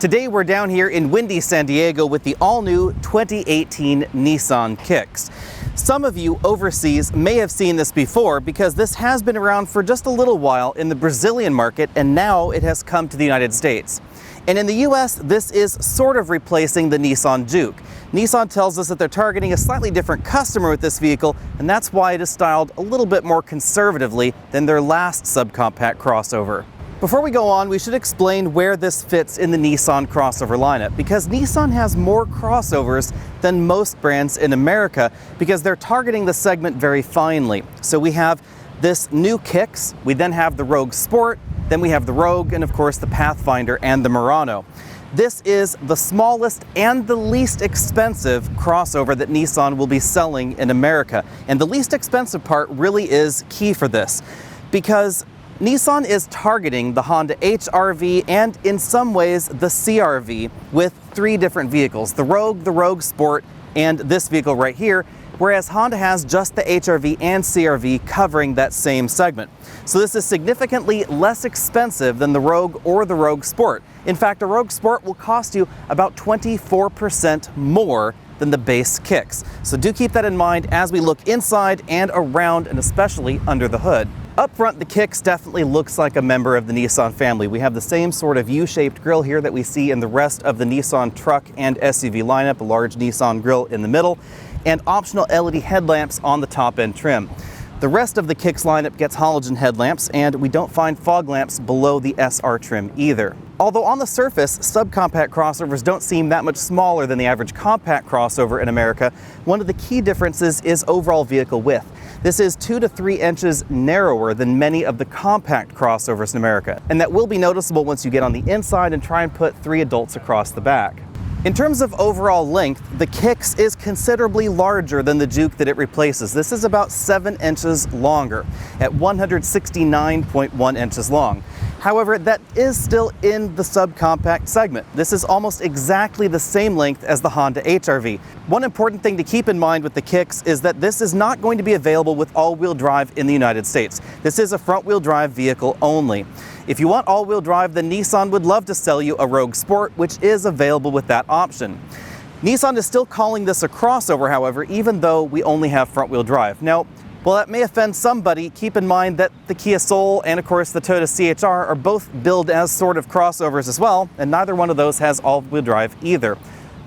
Today we're down here in windy San Diego with the all-new 2018 Nissan Kicks. Some of you overseas may have seen this before because this has been around for just a little while in the Brazilian market, and now it has come to the United States. And in the US, this is sort of replacing the Nissan Juke. Nissan tells us that they're targeting a slightly different customer with this vehicle, and that's why it is styled a little bit more conservatively than their last subcompact crossover. Before we go on, we should explain where this fits in the Nissan crossover lineup, because Nissan has more crossovers than most brands in America because they're targeting the segment very finely. So we have this new Kicks, we then have the Rogue Sport, then we have the Rogue, and of course the Pathfinder and the Murano. This is the smallest and the least expensive crossover that Nissan will be selling in America. And the least expensive part really is key for this, because Nissan is targeting the Honda HR-V and in some ways the CR-V with three different vehicles, the Rogue Sport, and this vehicle right here, whereas Honda has just the HR-V and CR-V covering that same segment. So this is significantly less expensive than the Rogue or the Rogue Sport. In fact, a Rogue Sport will cost you about 24% more than the base Kicks. So do keep that in mind as we look inside and around, and especially under the hood. Up front, the Kicks definitely looks like a member of the Nissan family. We have the same sort of U-shaped grille here that we see in the rest of the Nissan truck and SUV lineup, a large Nissan grille in the middle, and optional LED headlamps on the top end trim. The rest of the Kicks lineup gets halogen headlamps, and we don't find fog lamps below the SR trim either. Although on the surface, subcompact crossovers don't seem that much smaller than the average compact crossover in America, one of the key differences is overall vehicle width. This is 2 to 3 inches narrower than many of the compact crossovers in America, and that will be noticeable once you get on the inside and try and put 3 adults across the back. In terms of overall length, the Kicks is considerably larger than the Juke that it replaces. This is about 7 inches longer, at 169.1 inches long. However, that is still in the subcompact segment. This is almost exactly the same length as the Honda HR-V. One important thing to keep in mind with the Kicks is that this is not going to be available with all-wheel drive in the United States. This is a front-wheel drive vehicle only. If you want all-wheel drive, then Nissan would love to sell you a Rogue Sport, which is available with that option. Nissan is still calling this a crossover, however, even though we only have front-wheel drive. Now, while that may offend somebody, keep in mind that the Kia Soul and of course the Toyota CHR are both billed as sort of crossovers as well, and neither one of those has all-wheel drive either.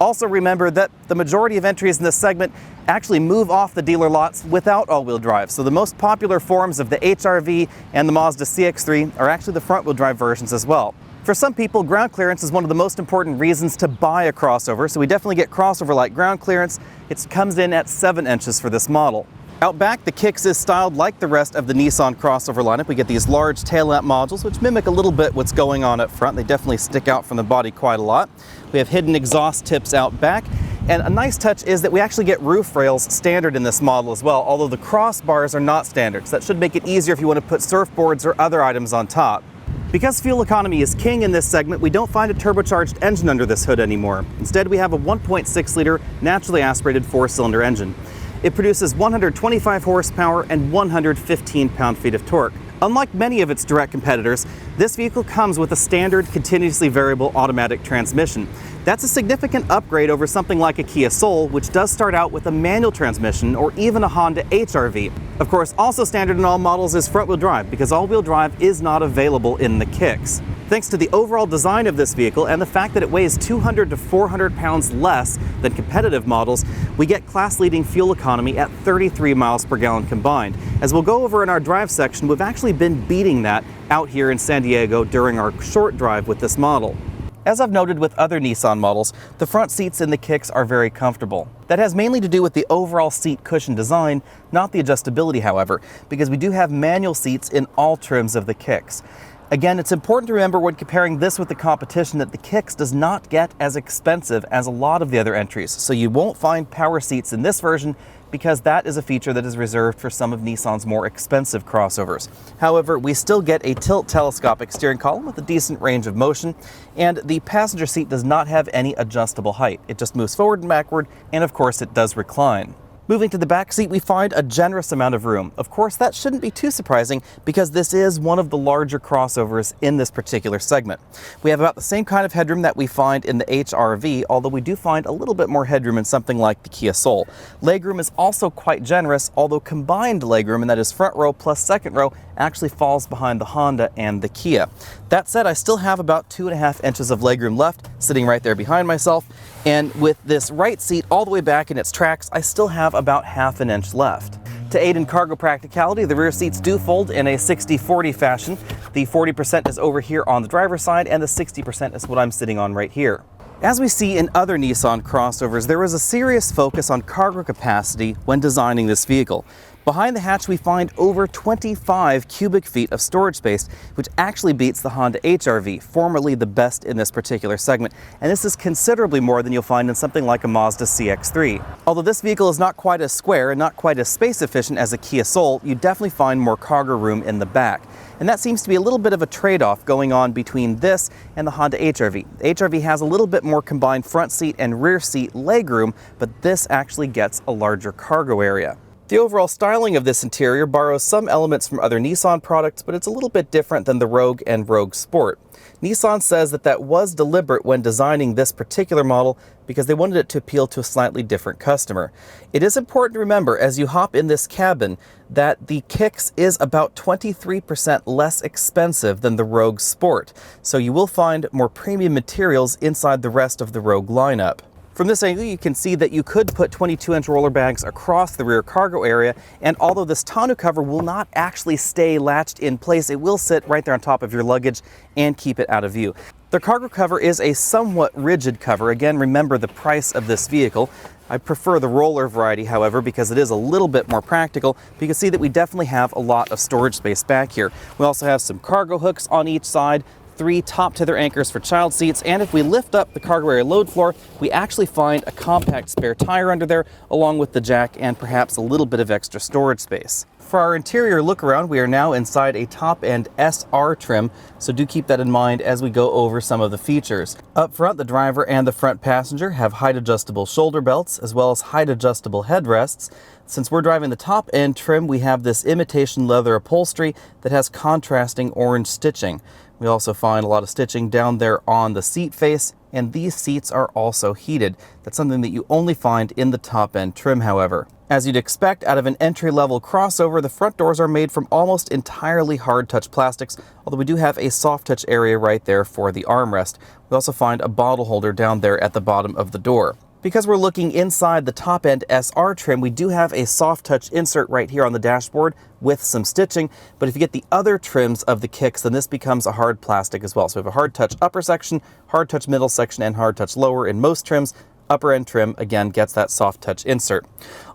Also remember that the majority of entries in this segment actually move off the dealer lots without all-wheel drive. So the most popular forms of the HR-V and the Mazda CX-3 are actually the front-wheel drive versions as well. For some people, ground clearance is one of the most important reasons to buy a crossover, so we definitely get crossover-like ground clearance. It comes in at 7 inches for this model. Out back, the Kicks is styled like the rest of the Nissan crossover lineup. We get these large tail lamp modules, which mimic a little bit what's going on up front. They definitely stick out from the body quite a lot. We have hidden exhaust tips out back. And a nice touch is that we actually get roof rails standard in this model as well, although the crossbars are not standard. So that should make it easier if you want to put surfboards or other items on top. Because fuel economy is king in this segment, we don't find a turbocharged engine under this hood anymore. Instead, we have a 1.6-liter naturally aspirated 4-cylinder engine. It produces 125 horsepower and 115 pound-feet of torque. Unlike many of its direct competitors, this vehicle comes with a standard continuously variable automatic transmission. That's a significant upgrade over something like a Kia Soul, which does start out with a manual transmission, or even a Honda HR-V. Of course, also standard in all models is front-wheel drive, because all-wheel drive is not available in the Kicks. Thanks to the overall design of this vehicle and the fact that it weighs 200 to 400 pounds less than competitive models, we get class-leading fuel economy at 33 miles per gallon combined. As we'll go over in our drive section, we've actually been beating that out here in San Diego during our short drive with this model. As I've noted with other Nissan models, the front seats in the Kicks are very comfortable. That has mainly to do with the overall seat cushion design, not the adjustability, however, because we do have manual seats in all trims of the Kicks. Again, it's important to remember when comparing this with the competition that the Kicks does not get as expensive as a lot of the other entries, so you won't find power seats in this version because that is a feature that is reserved for some of Nissan's more expensive crossovers. However, we still get a tilt telescopic steering column with a decent range of motion, and the passenger seat does not have any adjustable height. It just moves forward and backward, and of course it does recline. Moving to the back seat, we find a generous amount of room. Of course, that shouldn't be too surprising because this is one of the larger crossovers in this particular segment. We have about the same kind of headroom that we find in the HR-V, although we do find a little bit more headroom in something like the Kia Soul. Legroom is also quite generous, although combined legroom, and that is front row plus second row, actually falls behind the Honda and the Kia. That said, I still have about 2.5 inches of legroom left, sitting right there behind myself, and with this right seat all the way back in its tracks, I still have about 1/2 inch left. To aid in cargo practicality, the rear seats do fold in a 60-40 fashion. The 40% is over here on the driver's side, and the 60% is what I'm sitting on right here. As we see in other Nissan crossovers, there is a serious focus on cargo capacity when designing this vehicle. Behind the hatch, we find over 25 cubic feet of storage space, which actually beats the Honda HR-V, formerly the best in this particular segment. And this is considerably more than you'll find in something like a Mazda CX-3. Although this vehicle is not quite as square and not quite as space efficient as a Kia Soul, you definitely find more cargo room in the back. And that seems to be a little bit of a trade-off going on between this and the Honda HR-V. The HR-V has a little bit more combined front seat and rear seat legroom, but this actually gets a larger cargo area. The overall styling of this interior borrows some elements from other Nissan products, but it's a little bit different than the Rogue and Rogue Sport. Nissan says that that was deliberate when designing this particular model because they wanted it to appeal to a slightly different customer. It is important to remember as you hop in this cabin that the Kicks is about 23% less expensive than the Rogue Sport, so you will find more premium materials inside the rest of the Rogue lineup. From this angle, you can see that you could put 22-inch roller bags across the rear cargo area, and although this tonneau cover will not actually stay latched in place, it will sit right there on top of your luggage and keep it out of view. The cargo cover is a somewhat rigid cover. Again, remember the price of this vehicle. I prefer the roller variety, however, because it is a little bit more practical. But you can see that we definitely have a lot of storage space back here. We also have some cargo hooks on each side, 3 top tether anchors for child seats, and if we lift up the cargo area load floor, we actually find a compact spare tire under there, along with the jack and perhaps a little bit of extra storage space. For our interior look around, we are now inside a top-end SR trim, so do keep that in mind as we go over some of the features. Up front, the driver and the front passenger have height-adjustable shoulder belts, as well as height-adjustable headrests. Since we're driving the top-end trim, we have this imitation leather upholstery that has contrasting orange stitching. We also find a lot of stitching down there on the seat face, and these seats are also heated. That's something that you only find in the top-end trim, however. As you'd expect out of an entry-level crossover, the front doors are made from almost entirely hard-touch plastics, although we do have a soft-touch area right there for the armrest. We also find a bottle holder down there at the bottom of the door. Because we're looking inside the top-end SR trim, we do have a soft-touch insert right here on the dashboard with some stitching, but if you get the other trims of the Kicks, then this becomes a hard plastic as well. So we have a hard-touch upper section, hard-touch middle section, and hard-touch lower in most trims. Upper-end trim, again, gets that soft-touch insert.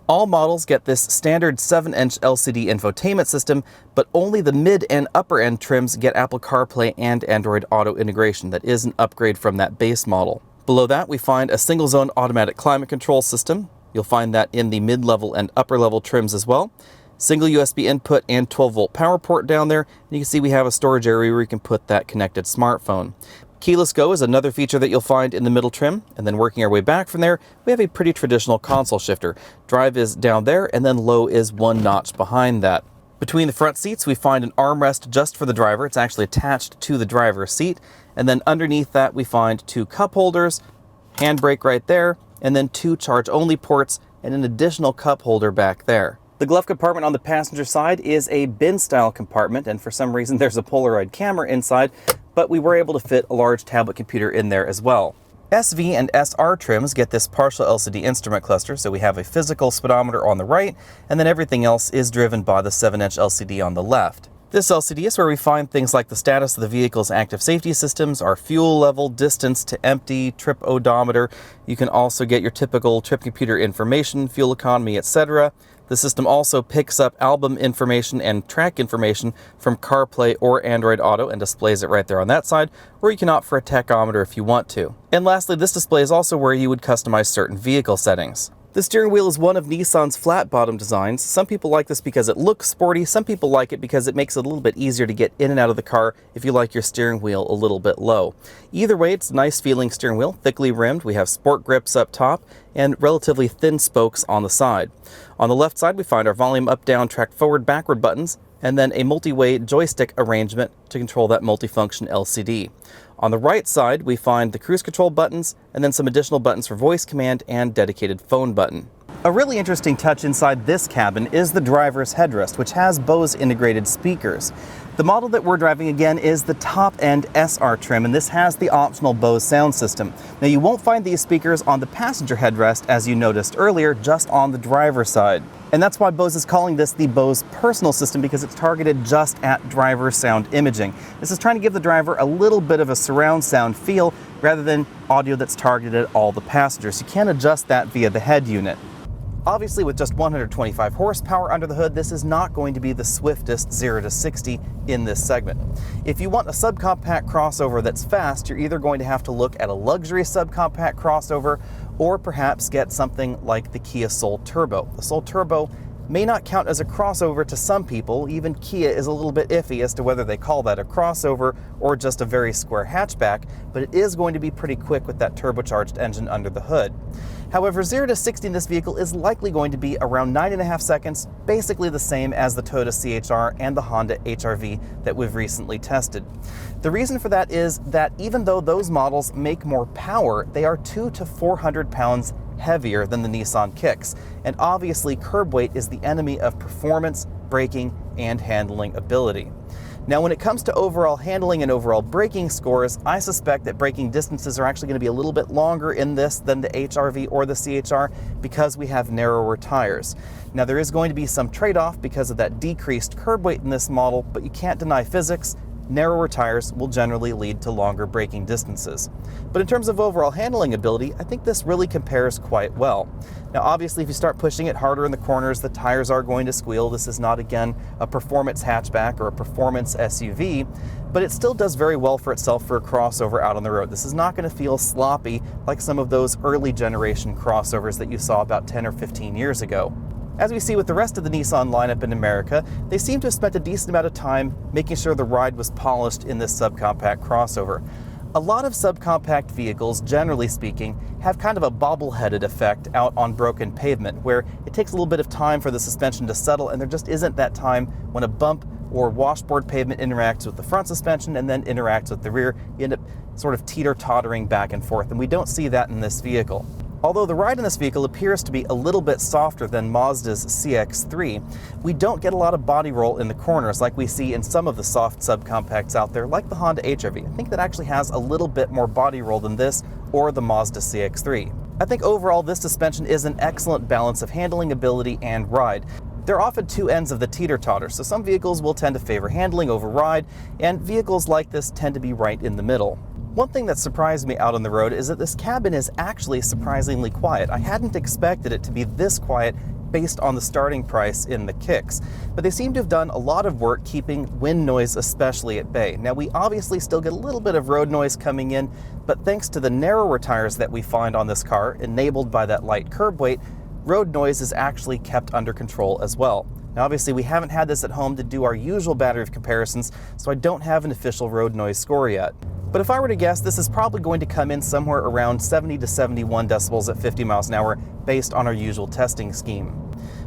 All models get this standard 7-inch LCD infotainment system, but only the mid and upper-end trims get Apple CarPlay and Android Auto integration. That is an upgrade from that base model. Below that, we find a single-zone automatic climate control system. You'll find that in the mid-level and upper-level trims as well. Single USB input and 12-volt power port down there. And you can see we have a storage area where you can put that connected smartphone. Keyless Go is another feature that you'll find in the middle trim. And then working our way back from there, we have a pretty traditional console shifter. Drive is down there, and then low is 1 notch behind that. Between the front seats, we find an armrest just for the driver. It's actually attached to the driver's seat. And then underneath that, we find 2 cup holders, handbrake right there, and then 2 charge-only ports, and an additional cup holder back there. The glove compartment on the passenger side is a bin-style compartment, and for some reason there's a Polaroid camera inside, but we were able to fit a large tablet computer in there as well. SV and SR trims get this partial LCD instrument cluster, so we have a physical speedometer on the right, and then everything else is driven by the 7-inch LCD on the left. This LCD is where we find things like the status of the vehicle's active safety systems, our fuel level, distance to empty, trip odometer. You can also get your typical trip computer information, fuel economy, etc. The system also picks up album information and track information from CarPlay or Android Auto and displays it right there on that side, or you can opt for a tachometer if you want to. And lastly, this display is also where you would customize certain vehicle settings. The steering wheel is one of Nissan's flat bottom designs. Some people like this because it looks sporty, some people like it because it makes it a little bit easier to get in and out of the car if you like your steering wheel a little bit low. Either way, it's a nice feeling steering wheel, thickly rimmed. We have sport grips up top, and relatively thin spokes on the side. On the left side, we find our volume up, down, track forward, backward buttons, and then a multi-way joystick arrangement to control that multifunction LCD. On the right side, we find the cruise control buttons, and then some additional buttons for voice command and dedicated phone button. A really interesting touch inside this cabin is the driver's headrest, which has Bose integrated speakers. The model that we're driving again is the top-end SR trim, and this has the optional Bose sound system. Now, you won't find these speakers on the passenger headrest, as you noticed earlier, just on the driver's side. And that's why Bose is calling this the Bose Personal System, because it's targeted just at driver sound imaging. This is trying to give the driver a little bit of a surround sound feel rather than audio that's targeted at all the passengers. You can adjust that via the head unit. Obviously, with just 125 horsepower under the hood, this is not going to be the swiftest 0 to 60 in this segment. If you want a subcompact crossover that's fast, you're either going to have to look at a luxury subcompact crossover or perhaps get something like the Kia Soul Turbo. The Soul Turbo may not count as a crossover to some people. Even Kia is a little bit iffy as to whether they call that a crossover or just a very square hatchback, but it is going to be pretty quick with that turbocharged engine under the hood. However, 0 to 60 in this vehicle is likely going to be around 9.5 seconds, basically the same as the Toyota CHR and the Honda HR-V that we've recently tested. The reason for that is that even though those models make more power, they are 200 to 400 pounds heavier than the Nissan Kicks. And obviously, curb weight is the enemy of performance, braking, and handling ability. Now, when it comes to overall handling and overall braking scores, I suspect that braking distances are actually going to be a little bit longer in this than the HR-V or the CHR because we have narrower tires. Now, there is going to be some trade-off because of that decreased curb weight in this model, but you can't deny physics. Narrower tires will generally lead to longer braking distances. But in terms of overall handling ability, I think this really compares quite well. Now, obviously, if you start pushing it harder in the corners, the tires are going to squeal. This is not, again, a performance hatchback or a performance SUV, but it still does very well for itself for a crossover out on the road. This is not going to feel sloppy like some of those early generation crossovers that you saw about 10 or 15 years ago. As we see with the rest of the Nissan lineup in America, they seem to have spent a decent amount of time making sure the ride was polished in this subcompact crossover. A lot of subcompact vehicles, generally speaking, have kind of a bobble-headed effect out on broken pavement, where it takes a little bit of time for the suspension to settle, and there just isn't that time when a bump or washboard pavement interacts with the front suspension and then interacts with the rear. You end up sort of teeter-tottering back and forth, and we don't see that in this vehicle. Although the ride in this vehicle appears to be a little bit softer than Mazda's CX-3, we don't get a lot of body roll in the corners like we see in some of the soft subcompacts out there, like the Honda HR-V. I think that actually has a little bit more body roll than this or the Mazda CX-3. I think overall this suspension is an excellent balance of handling ability and ride. There are often two ends of the teeter-totter, so some vehicles will tend to favor handling over ride, and vehicles like this tend to be right in the middle. One thing that surprised me out on the road is that this cabin is actually surprisingly quiet. I hadn't expected it to be this quiet based on the starting price in the Kicks, but they seem to have done a lot of work keeping wind noise especially at bay. Now, we obviously still get a little bit of road noise coming in, but thanks to the narrower tires that we find on this car, enabled by that light curb weight, road noise is actually kept under control as well. Now, obviously, we haven't had this at home to do our usual battery of comparisons, so I don't have an official road noise score yet. But if I were to guess, this is probably going to come in somewhere around 70 to 71 decibels at 50 miles an hour based on our usual testing scheme.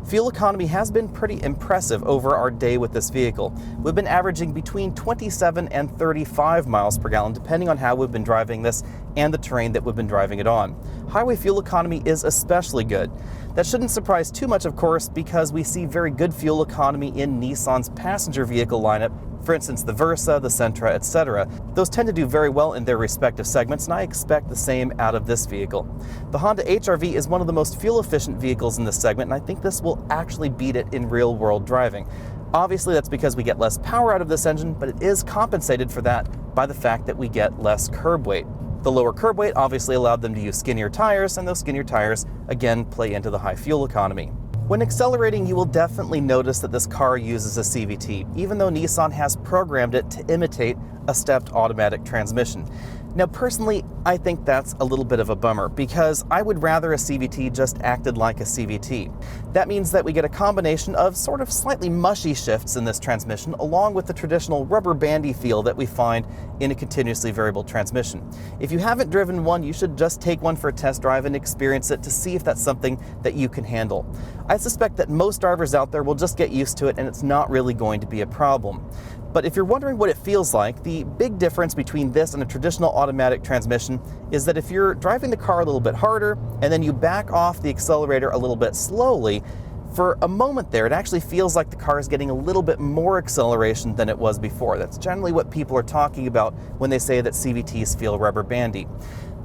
Fuel economy has been pretty impressive over our day with this vehicle. We've been averaging between 27 and 35 miles per gallon, depending on how we've been driving this and the terrain that we've been driving it on. Highway fuel economy is especially good. That shouldn't surprise too much, of course, because we see very good fuel economy in Nissan's passenger vehicle lineup. For instance, the Versa, the Sentra, etc. Those tend to do very well in their respective segments, and I expect the same out of this vehicle. The Honda HR-V is one of the most fuel-efficient vehicles in this segment, and I think this will actually beat it in real-world driving. Obviously, that's because we get less power out of this engine, but it is compensated for that by the fact that we get less curb weight. The lower curb weight obviously allowed them to use skinnier tires, and those skinnier tires, again, play into the high fuel economy. When accelerating, you will definitely notice that this car uses a CVT, even though Nissan has programmed it to imitate a stepped automatic transmission. Now, personally, I think that's a little bit of a bummer because I would rather a CVT just acted like a CVT. That means that we get a combination of sort of slightly mushy shifts in this transmission along with the traditional rubber bandy feel that we find in a continuously variable transmission. If you haven't driven one, you should just take one for a test drive and experience it to see if that's something that you can handle. I suspect that most drivers out there will just get used to it and it's not really going to be a problem. But if you're wondering what it feels like, the big difference between this and a traditional automatic transmission is that if you're driving the car a little bit harder and then you back off the accelerator a little bit slowly, for a moment there, it actually feels like the car is getting a little bit more acceleration than it was before. That's generally what people are talking about when they say that CVTs feel rubber bandy.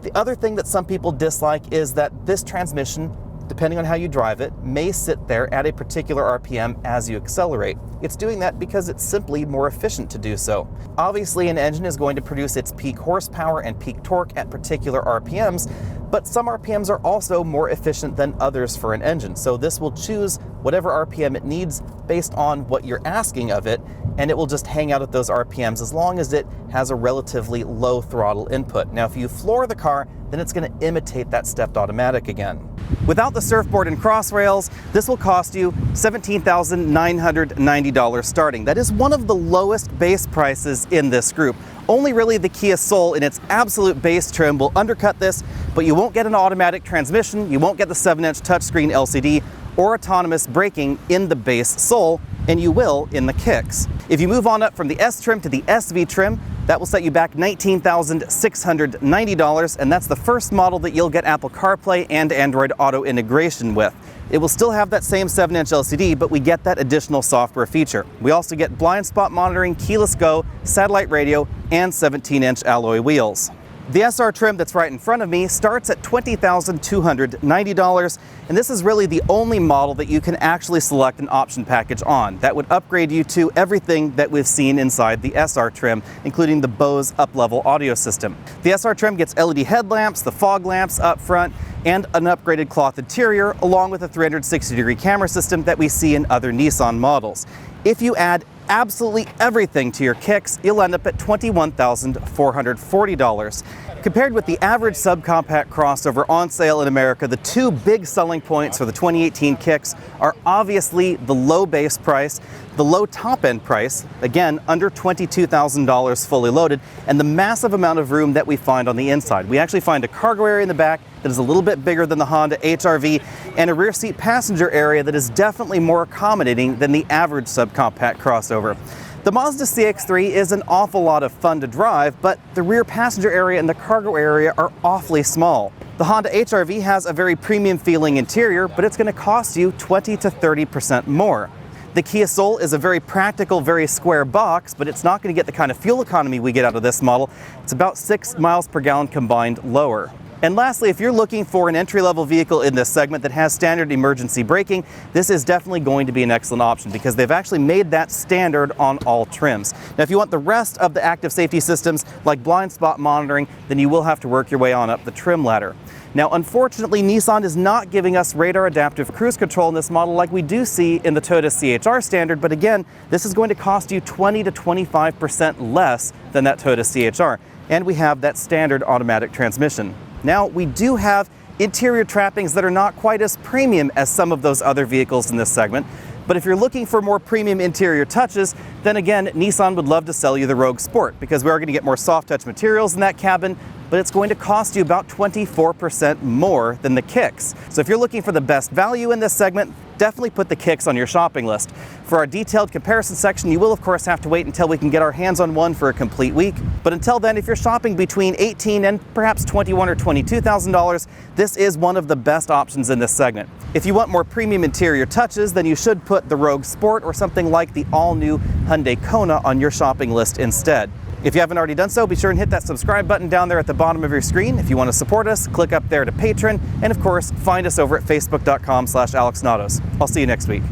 The other thing that some people dislike is that this transmission, depending on how you drive it, may sit there at a particular RPM as you accelerate. It's doing that because it's simply more efficient to do so. Obviously, an engine is going to produce its peak horsepower and peak torque at particular RPMs, but some RPMs are also more efficient than others for an engine. So this will choose whatever RPM it needs based on what you're asking of it, and it will just hang out at those RPMs as long as it has a relatively low throttle input. Now, if you floor the car, then it's going to imitate that stepped automatic again. Without the surfboard and cross rails, this will cost you $17,990 starting. That is one of the lowest base prices in this group. Only really the Kia Soul in its absolute base trim will undercut this, but you won't get an automatic transmission, you won't get the 7-inch touchscreen LCD or autonomous braking in the base Soul, and you will in the Kicks. If you move on up from the S trim to the SV trim, that will set you back $19,690, and that's the first model that you'll get Apple CarPlay and Android Auto integration with. It will still have that same 7-inch LCD, but we get that additional software feature. We also get blind spot monitoring, keyless go, satellite radio, and 17-inch alloy wheels. The SR trim that's right in front of me starts at $20,290, and this is really the only model that you can actually select an option package on. That would upgrade you to everything that we've seen inside the SR trim, including the Bose up-level audio system. The SR trim gets LED headlamps, the fog lamps up front, and an upgraded cloth interior, along with a 360-degree camera system that we see in other Nissan models. If you add absolutely everything to your Kicks, you'll end up at $21,440. Compared with the average subcompact crossover on sale in America, the two big selling points for the 2018 Kicks are obviously the low base price, the low top-end price, again, under $22,000 fully loaded, and the massive amount of room that we find on the inside. We actually find a cargo area in the back that is a little bit bigger than the Honda HR-V, and a rear seat passenger area that is definitely more accommodating than the average subcompact crossover. The Mazda CX-3 is an awful lot of fun to drive, but the rear passenger area and the cargo area are awfully small. The Honda HR-V has a very premium feeling interior, but it's going to cost you 20 to 30% more. The Kia Soul is a very practical, very square box, but it's not going to get the kind of fuel economy we get out of this model. It's about 6 miles per gallon combined lower. And lastly, if you're looking for an entry-level vehicle in this segment that has standard emergency braking, this is definitely going to be an excellent option because they've actually made that standard on all trims. Now, if you want the rest of the active safety systems like blind spot monitoring, then you will have to work your way on up the trim ladder. Now, unfortunately, Nissan is not giving us radar adaptive cruise control in this model like we do see in the Toyota CHR standard, but again, this is going to cost you 20 to 25% less than that Toyota CHR, and we have that standard automatic transmission. Now, we do have interior trappings that are not quite as premium as some of those other vehicles in this segment, but if you're looking for more premium interior touches, then again, Nissan would love to sell you the Rogue Sport because we are going to get more soft touch materials in that cabin, but it's going to cost you about 24% more than the Kicks. So if you're looking for the best value in this segment, definitely put the Kicks on your shopping list. For our detailed comparison section, you will of course have to wait until we can get our hands on one for a complete week. But until then, if you're shopping between $18,000 and perhaps $21,000 or $22,000, this is one of the best options in this segment. If you want more premium interior touches, then you should put the Rogue Sport or something like the all-new Hyundai Kona on your shopping list instead. If you haven't already done so, be sure and hit that subscribe button down there at the bottom of your screen. If you want to support us, click up there to Patreon, and of course, find us over at facebook.com/AlexNautos. I'll see you next week.